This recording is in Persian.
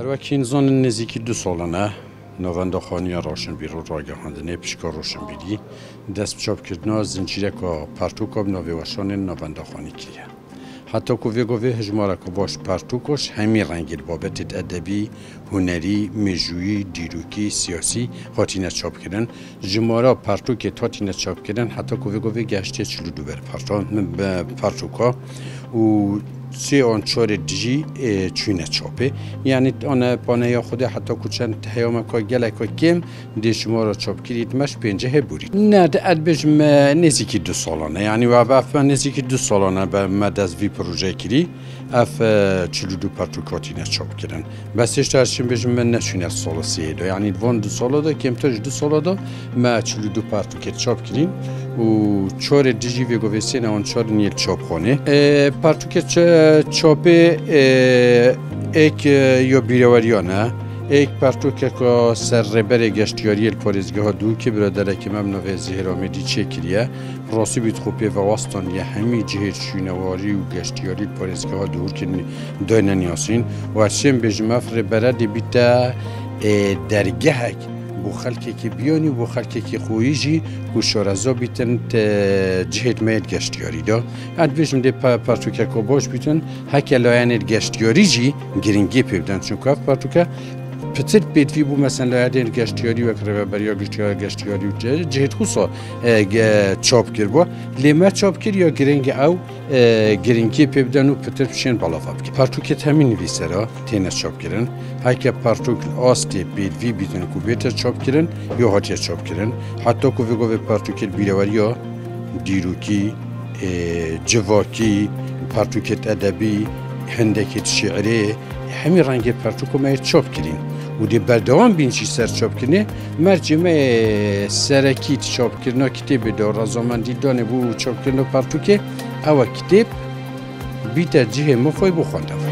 هەروەکی زۆن نزیکی 2 ساڵانە ناوەندەخانیە ڕۆشنبیر و ڕاگەهاندنەی پشکە ڕۆشنبیری دەست بچاوکردنەوە زنجیرێکە پارتووکە ناوێوەشانên ناوەندەخانی کiriye. Hatta ku vêgovê hejmareka baş pertûkoş hemî rengên babetê edebî, hunerî, mêjûyî, dîrokî, siyasî hatîne çapkirin. Ji mara pertûkê hatîne çapkirin heta ku vêgovê geştê çilû ber pertûka û سه آنچار دیجی چونه چاپه یعنی آن پانه خود حتی کوچن تهیام که گله که کم دیشما را چاپ کرید مش 50 بورید نه ادبجم نزدیکی 2 سالانه یعنی و بعد نزدیکی 2 سالانه به مدت وی پروژه کردی اف 42 پرتوکاتی نچاپ کردن بس اشترشیم بجم من نشونه سال 3 دا یعنی وان 2 سال دا کمترش 2 سال دا ما 42 پرتوکات چاپ کردیم و 4 دیجی و گویسین آن 4 نیل چاپ خانه پرتوکات چاپه ایک یا بیروریانه ایک پرتوکه که سرربر گشتیاری پارێزگاه دو که برادرکی ممنوع زهرامیدی چه کریه راسی بیت خوبه و واسطان یه همی جهت شینواری و گشتیاری پارێزگاه دور که داینن یاسین و هرچیم بجمفر برادی بیتا درگهک بو خلکی که بیانی و بو خلکی که خویجی و شارزا بیتن جهت مید گشتیاری دا اد بجم ده پرتوکه که باش بیتن هکه لاین گشتیاری جی گرینگی پیودن چون که پرتوکه پتر بیتوی بو مثلا لاین گشتیاری و کرده بریا گشتیاری و جهت خوصا چاپ کرد با لیمه چاپ کرد یا گرینگ او گرینگی پیودن و پتر بشین بالا فاب کرد پرتوکه همین نویسه را تینه چاپ کردن هکه پرتوک آستی بیتوی بیتن که بیتر چاپ کردن یا هاتیه چاپ کردن حتی که ویگو به پرتوکه بیرواریا دیروکی جواکی پرتوکت ادبی هندکت شعری همین رنگ پرتوکو ما چاپ کردین و دی بردوام بین چی سر چاپ کنه مرجمه سرکیت چاپ کردن کتاب دار رزامندی دانه بو چاپ کردن پرتوکه او کتاب بیت جه مفای بخونده